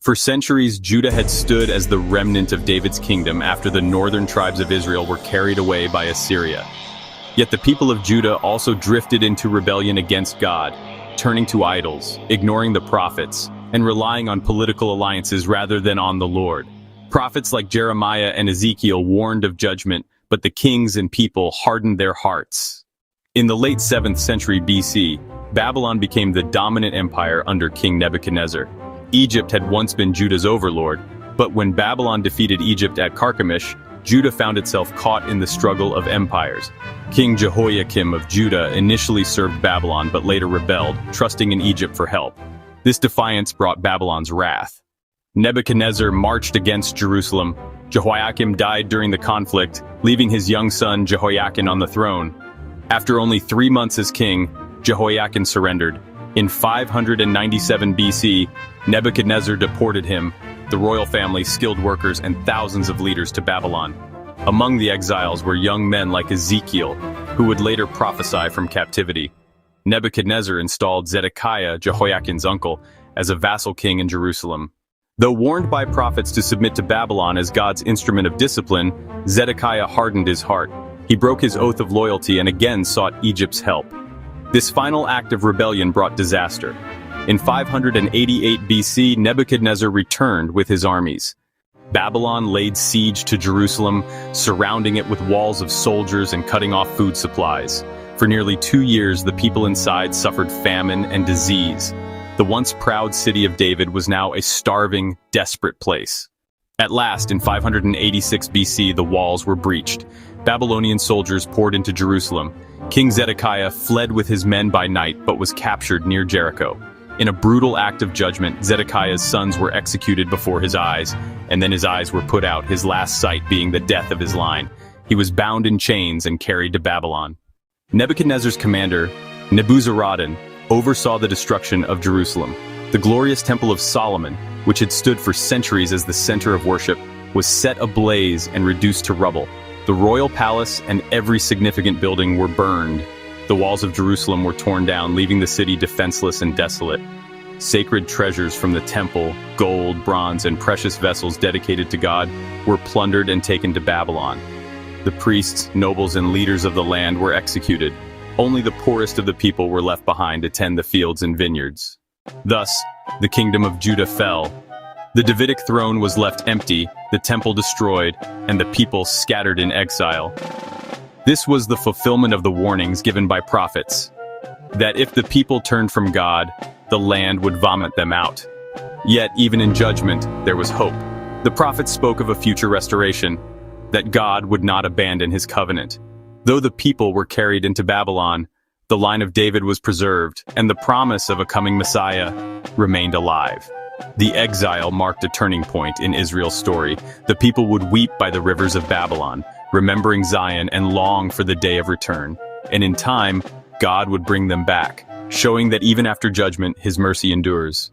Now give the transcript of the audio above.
For centuries, Judah had stood as the remnant of David's kingdom after the northern tribes of Israel were carried away by Assyria. Yet the people of Judah also drifted into rebellion against God, turning to idols, ignoring the prophets, and relying on political alliances rather than on the Lord. Prophets like Jeremiah and Ezekiel warned of judgment, but the kings and people hardened their hearts. In the late 7th century BC, Babylon became the dominant empire under King Nebuchadnezzar. Egypt had once been Judah's overlord, but when Babylon defeated Egypt at Carchemish, Judah found itself caught in the struggle of empires. King Jehoiachin of Judah initially served Babylon but later rebelled, trusting in Egypt for help. This defiance brought Babylon's wrath. Nebuchadnezzar marched against Jerusalem. Jehoiakim died during the conflict, leaving his young son Jehoiachin on the throne. After only 3 months as king, Jehoiachin surrendered. In 597 BC, Nebuchadnezzar deported him, the royal family, skilled workers, and thousands of leaders to Babylon. Among the exiles were young men like Ezekiel, who would later prophesy from captivity. Nebuchadnezzar installed Zedekiah, Jehoiachin's uncle, as a vassal king in Jerusalem. Though warned by prophets to submit to Babylon as God's instrument of discipline, Zedekiah hardened his heart. He broke his oath of loyalty and again sought Egypt's help. This final act of rebellion brought disaster. In 588 BC, Nebuchadnezzar returned with his armies. Babylon laid siege to Jerusalem, surrounding it with walls of soldiers and cutting off food supplies. For nearly 2 years, the people inside suffered famine and disease. The once proud city of David was now a starving, desperate place. At last, in 586 BC, the walls were breached. Babylonian soldiers poured into Jerusalem. King Zedekiah fled with his men by night but was captured near Jericho. In a brutal act of judgment, Zedekiah's sons were executed before his eyes, and then his eyes were put out, his last sight being the death of his line. He was bound in chains and carried to Babylon. Nebuchadnezzar's commander, Nebuzaradan, oversaw the destruction of Jerusalem. The glorious Temple of Solomon, which had stood for centuries as the center of worship, was set ablaze and reduced to rubble. The royal palace and every significant building were burned. The walls of Jerusalem were torn down, leaving the city defenseless and desolate. Sacred treasures from the temple, gold, bronze, and precious vessels dedicated to God, were plundered and taken to Babylon. The priests, nobles, and leaders of the land were executed. Only the poorest of the people were left behind to tend the fields and vineyards. Thus, the kingdom of Judah fell. The Davidic throne was left empty, the temple destroyed, and the people scattered in exile. This was the fulfillment of the warnings given by prophets, that if the people turned from God, the land would vomit them out. Yet, even in judgment, there was hope. The prophets spoke of a future restoration, that God would not abandon his covenant. Though the people were carried into Babylon, the line of David was preserved, and the promise of a coming Messiah remained alive. The exile marked a turning point in Israel's story. The people would weep by the rivers of Babylon, remembering Zion and long for the day of return. And in time, God would bring them back, showing that even after judgment, his mercy endures.